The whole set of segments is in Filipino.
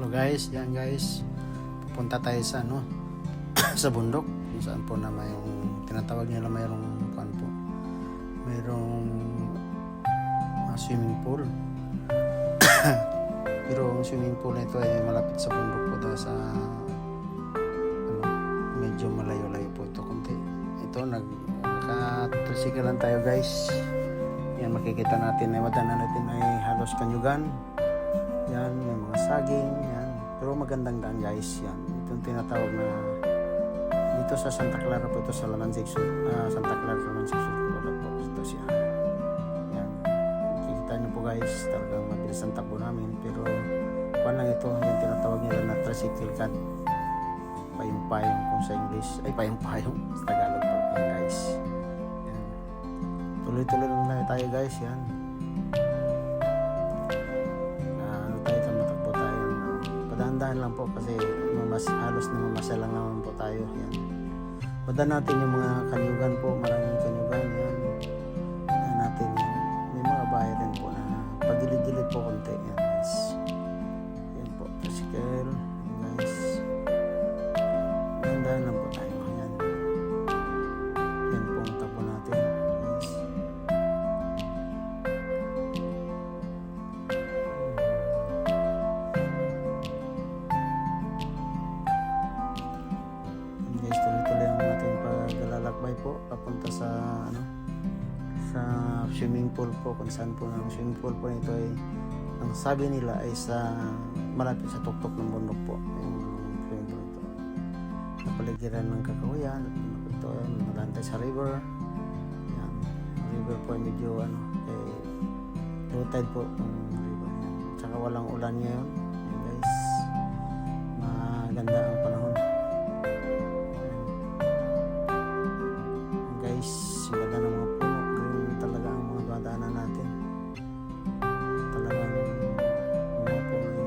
guys, yan guys. Pupunta tayo sa sa bundok. Kung saan po na mayroong tinatawag nila mayroong mayroong swimming pool. Pero ang swimming pool na ito ay malapit sa bundok po daw sa medyo malayo-layo po ito konti. Ito naka-tricycle lang tayo guys. Yan makikita natin ay madanan natin ay halos kanyugan. Yan, may mga saging, yan. Pero magandang daan guys, yan. Itong tinatawag na dito sa Santa Clara po ito sa Lamansig Santa Clara Lamansig Sulat po. Ito siya. Yan. Kikita nyo po guys, talagang mabilis ang takbo namin. Pero kung lang ito, yung tinatawag nila na tricycle cat. Payong-payong kung sa English. Ay, payong-payong. Sa Tagalog po. Yan guys. Yan. Tuloy-tuloy lang tayo guys, yan. Dahan lang po kasi halos na mamasya lang naman po tayo. Yan. Padan natin yung mga kanyugan po, maraming kanyugan yan. Padan natin yan. May mga bahay rin po na pagilid-gilid po konti. Yan guys. Yan po, tricycle. Yan guys. Dahan lang po tayo. Yan. Yan po ang tapo natin. Guys. Po papunta sa sa swimming pool po, kung saan po ng swimming pool po nito ay ang sabi nila ay sa malapit sa tuktok ng bundok po yung swimming pool ito. Napaligiran ng kakahuyan ito, malantay sa river. Yan, ang river po ay medyo kay low tide po ang river yan. Tsaka walang ulan ngayon. Yan guys, maganda ang panahon. Ganda ng mga puno, green talaga ang mga dadaanan natin. Talagang mga puno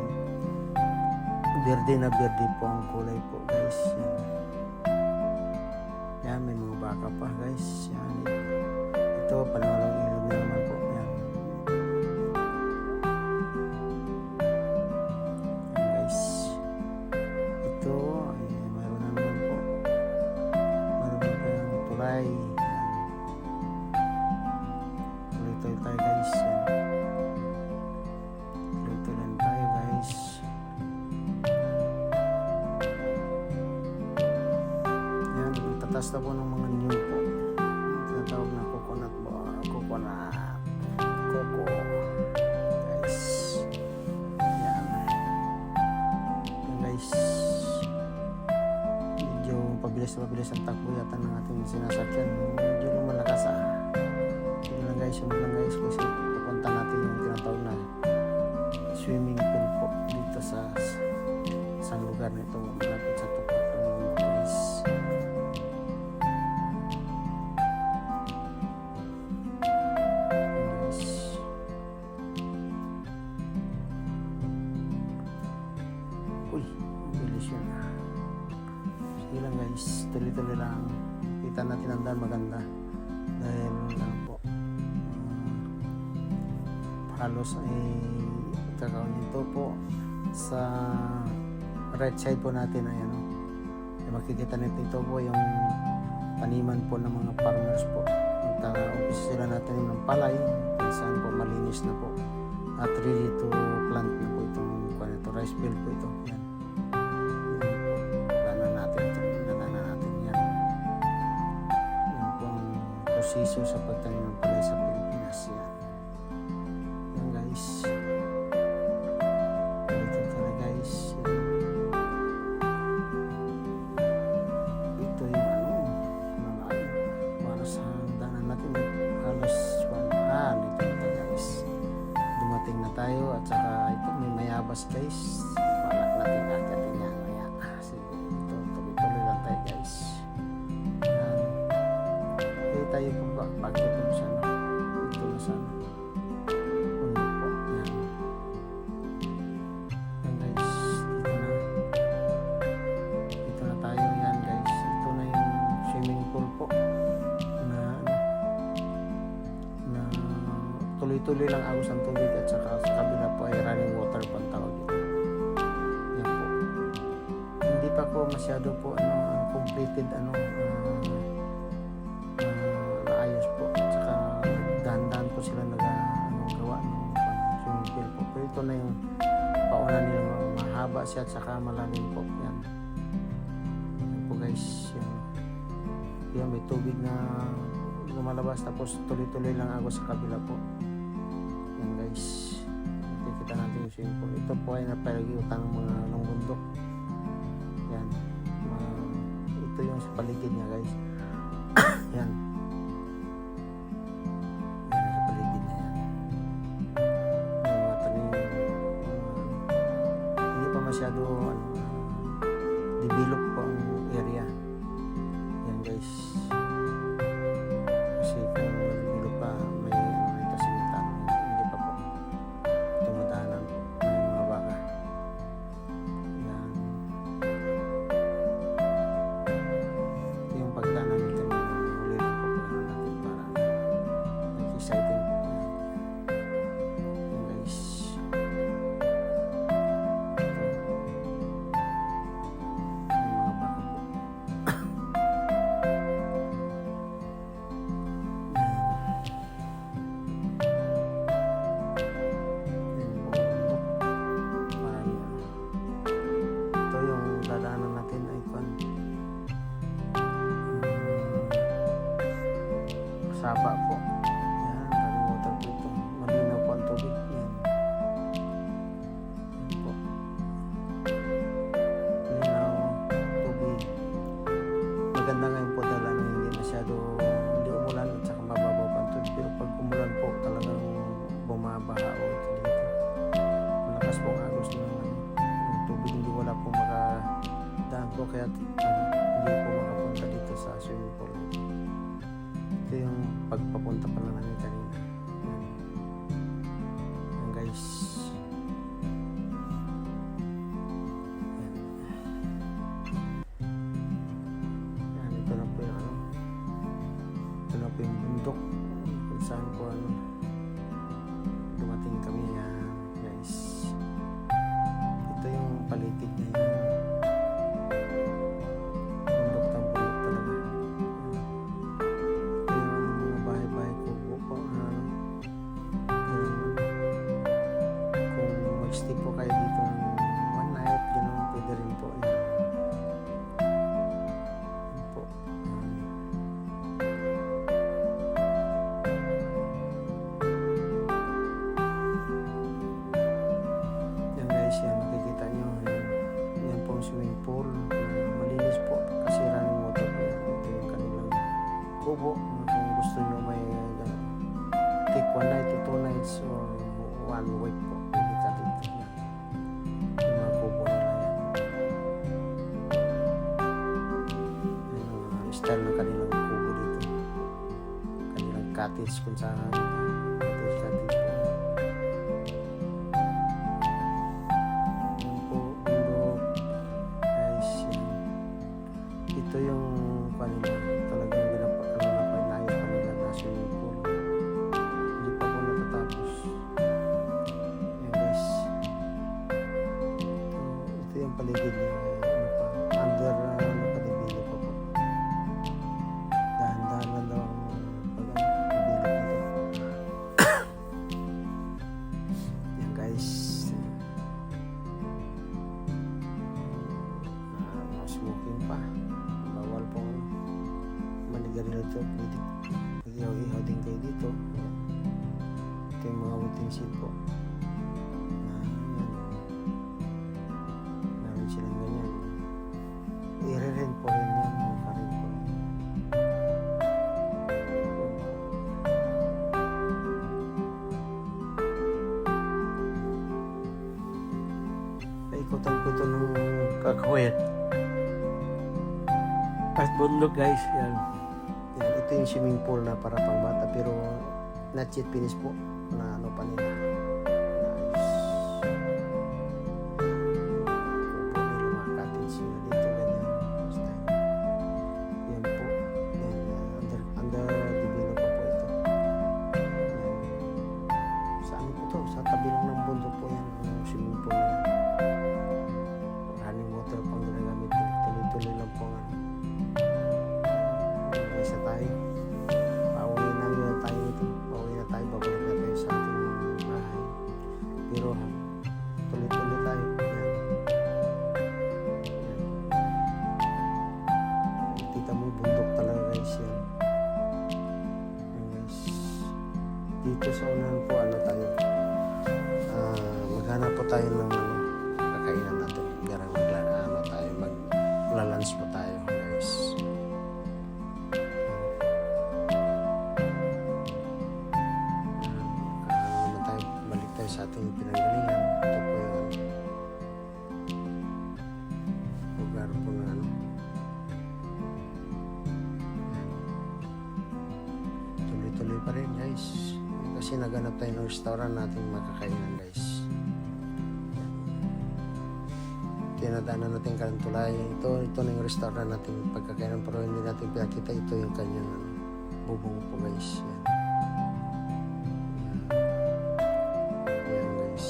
berde na berde po ang kulay po guys. Yan, may mga baka pa guys. Yan, ito panawalang ilog na naman po. Yan. Yan guys, ito ay mayroon na naman po, mayroon pa yung tulay. Tuloy tayo guys. Tuloy tayo guys. Yan, tatas na po ng mga new po. Tinatawag na coconut po. Coco guys. Yan. Yan guys. Medyo pabilis ang takbo yata ng ating sinasakyan. Medyo lumalakas guys, yun lang guys kasi pupunta natin yung tinatawag na swimming pool po dito sa isang lugar nito malapit sa tuktok ng bundok guys. Uy, bilis yun. Sige lang guys, tuloy-tuloy lang. Kita natin ang daan maganda dahil po halos ay kakawin nito po sa right side po natin ay ay makikita natin ito po yung taniman po ng mga farmers po. Umpisa sila natin ng palay kung saan po malinis na po at ready to plant na po itong rice field po ito. Yan. Daanan natin yan. Yan po ang proseso sa pagtanim ng palay sa Pilipinas. Yan. Guys, ito tara guys. Ito yung halos hangdanan natin halos dito guys. Dumating na tayo at saka ito may mayabas guys. Balak natin akatin yan maya. Sige, ito tuloy lang tayo guys. Yan. Tayo po ba bakit ito sana ito na sana tuloy-tuloy lang agos ang tubig at saka sa kabila po ay running water po ang tawag dito. masyado po completed naayos po. Tsaka dahan-dahan po sila gawa ng swimming pool po. Pero ito na yung pauna nila, mahaba siya at saka malalim po. Yan. Yan po guys. Yan, may tubig na lumalabas tapos tuloy-tuloy lang ako sa kabila po. Yan guys. Kita natin yung swimming pool. Ito po ay napalagiutan ng bundok. Yan. Ito yung sa paligid niya guys. Yan. Yan sa paligid niya yan. Yung mga tanim. Hindi pa masyado develop po ang area. Yan guys. Kasi kung develop pa may kasingitan. Hindi pa po. Tumadaanan po ng mga baka. Yan. Ito yung pagdaanan natin. Huli lang po natin para exciting po. Yan guys. Sapa po. Yan, galing water po ito. Malinaw po ang tubig. Yan. Yan po. Malinaw, tubig. Maganda ngayon po dahil hindi masyado, hindi umulan at saka mababaw pa ang tubig. Pero pag umulan po, talagang bumabaha o dito. Malakas po ang agos ng tubig. Hindi wala po makadaan po kaya hindi po makapunta dito sa swimming pool. Ito yung pagpapunta pa lang namin kanina. Yan guys. Yan. Yan, ito na po yung ito na po yung bundok kung saan po dumating kami yan guys. Ito yung paligid niya yan. Stay po kayo dito ng one night, gano'n pwede rin po. Yan po. Yan guys, yan makikita nyo. Yan po ang swimming pool. Malinis po kasi running water po yan. Ito yung kanilang kubo. Kung gusto nyo may take one night to 2 nights or 1 week po. Style ng kanilang kubo dito, kanilang cottage kung saan cottage yan po guys. Ito yung kanila talagang napinayos kanila na swimming pool, hindi pa po natatapos. Yan guys, ito yung paligid niya under napadibili pa po. Dahan-dahan lang daw ang pag-bilip nito. Yan guys. No smoking pa. Bawal pong manigarilyo ito. Ihaw-ihaw din kayo dito. Ito yung mga waiting shed po. Meron silang ganyan. I-rent po rin yan. Pa-rent po. Paikutan ko ito ng kakawet. At bundok guys. Yan. Yan. Ito yung swimming pool na para pang bata pero not yet finished po. Na ano pa nila. Sa tabi lang ng bundok po yan ang swimming pool na yan. Running water pang ginagamit. Tuloy-tuloy guys. Kasi naganap tayo ng restaurant natin makakainan guys. Tinadaanan natin Calentulay. Ito na yung restaurant natin pagkakainan, pero hindi natin pinakita. Ito yung kanyang bubong po guys. Yan guys.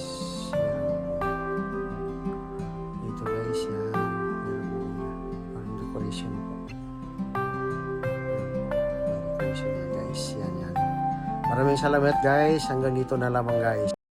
Dito guys, yan. Parang decoration po. Decoration yan guys. Yan. Maraming salamat guys. Hanggang dito na lamang guys.